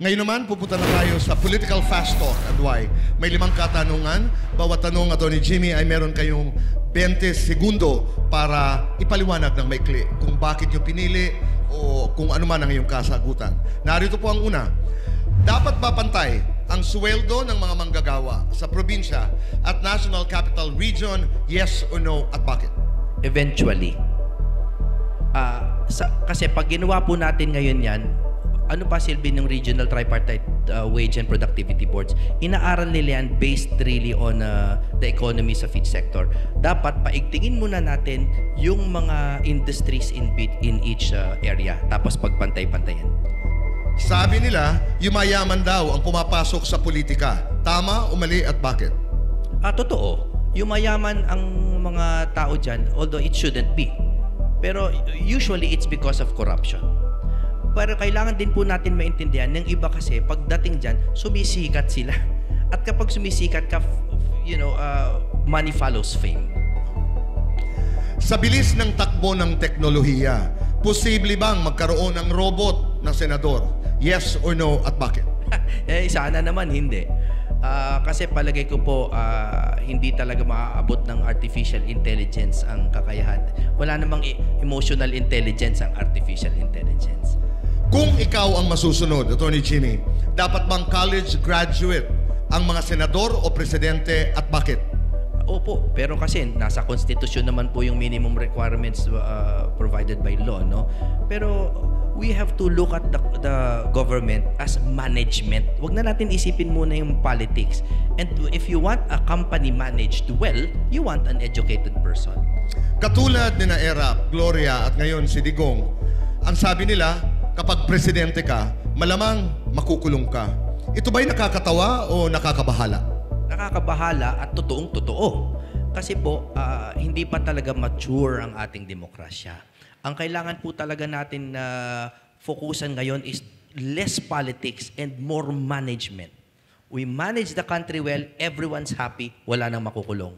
Ngayon naman, pupunta na tayo sa Political Fast Talk and Why. May 5 katanungan. Bawat tanong, Atty. Jimmy, ay meron kayong 20 segundo para ipaliwanag ng maikli kung bakit nyo pinili o kung ano man ang iyong kasagutan. Narito po ang una. Dapat ba pantay ang sweldo ng mga manggagawa sa probinsya at National Capital Region? Yes or no, at bakit? Eventually. Kasi pag ginawa po natin ngayon yan, ano pa silbi ng Regional Tripartite Wage and Productivity Boards? Inaaral nila yan based really on the economy sa each sector. Dapat paigtingin muna natin yung mga industries in each area. Tapos pagpantay-pantayan. Sabi nila, yumayaman daw ang pumapasok sa politika. Tama o mali at bakit? Totoo. Yumayaman ang mga tao dyan, although it shouldn't be. Pero usually it's because of corruption. Pero kailangan din po natin maintindihan ng iba kasi pagdating dyan, sumisikat sila. At kapag sumisikat ka, money follows fame. Sa bilis ng takbo ng teknolohiya, posible bang magkaroon ng robot na senador? Yes or no, at bakit? Sana naman hindi. Kasi palagay ko po, hindi talaga maaabot ng artificial intelligence ang kakayahan. Wala namang emotional intelligence ang artificial intelligence. Kung ikaw ang masusunod, Atty. Jimmy, dapat bang college graduate ang mga senador o presidente at bakit? Opo, pero kasi nasa konstitusyon naman po yung minimum requirements provided by law, no? Pero we have to look at the government as management. Huwag na natin isipin muna yung politics. And if you want a company managed well, you want an educated person. Katulad ni na Erap, Gloria at ngayon si Digong, ang sabi nila, kapag presidente ka, malamang makukulong ka. Ito ba'y nakakatawa o nakakabahala? Nakakabahala at totoong-totoo. Kasi po, hindi pa talaga mature ang ating demokrasya. Ang kailangan po talaga natin na fokusan ngayon is less politics and more management. We manage the country well, everyone's happy, wala nang makukulong.